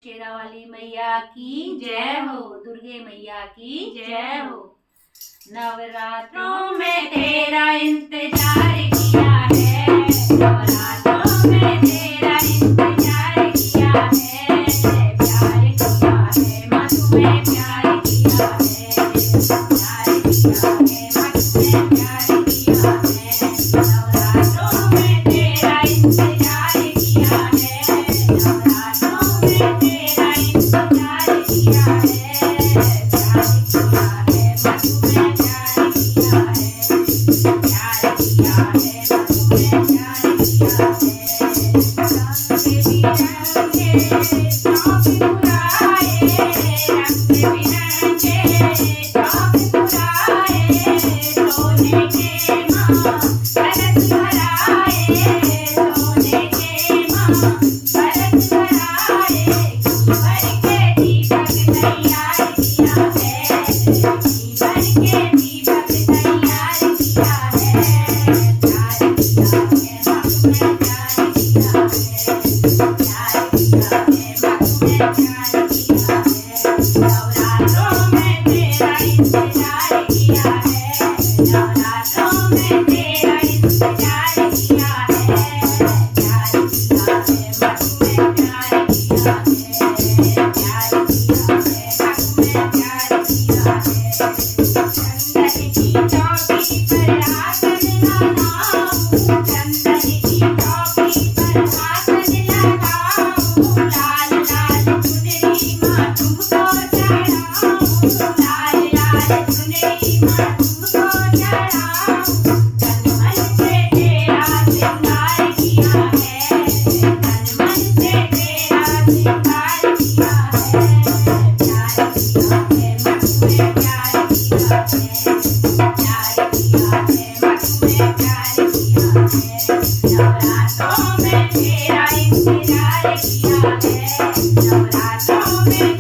शेरावाली मैया की जय हो, दुर्गे मैया की जय हो। नवरात्रों में तेरा इंतजार किया है, नवरात्रों में तेरा इंतजार किया है, प्यार किया है माँ तुम्हें प्यार किया है, प्यार किया है माँ तुम्हें प्यार किया है। नवरात्रों में तेरा इंतजार किया है, नवरात्रों में तेरा इंतजार किया है, प्यार किया है माँ तुम्हें प्यार किया है, प्यार किया है माँ तुम्हें प्यार किया है। रंग बिरंगे चौक बुलाए, रंग बिरंगे चौक बुलाए, सोने के माँ भरत भराए, सोने के माँ भरत भराए, भर के दीपक तैयार किया है, भर के दीपक तैयार किया है, प्यार किया है माँ तुम्हें प्यार किया है, प्यार किया है माँ तुम्हें प्यार किया है। नवरात्रों में तेरा इंतजार किया है, नवरात्रों में तेरा इंतजार किया है, प्यार किया है माँ तुम्हें प्यार किया है, प्यार किया है माँ तुम्हें प्यार किया है। चंदन की चौकी पर आसन लगाऊं, चंदन की चौकी पर आसन लगाऊं, लाल लाल चुनरी माँ तुमको चढ़ाऊं, लाल लाल चुनरी माँ तुमको चढ़ाऊं। तन मन से तेरा श्रृंगार किया है, तन मन से तेरा श्रृंगार किया है, प्यार किया है माँ तुम्हें प्यार किया है, प्यार किया है माँ तुम्हें प्यार किया है। नवरात्रों में तेरा इंतजार किया है, नवरात्रों में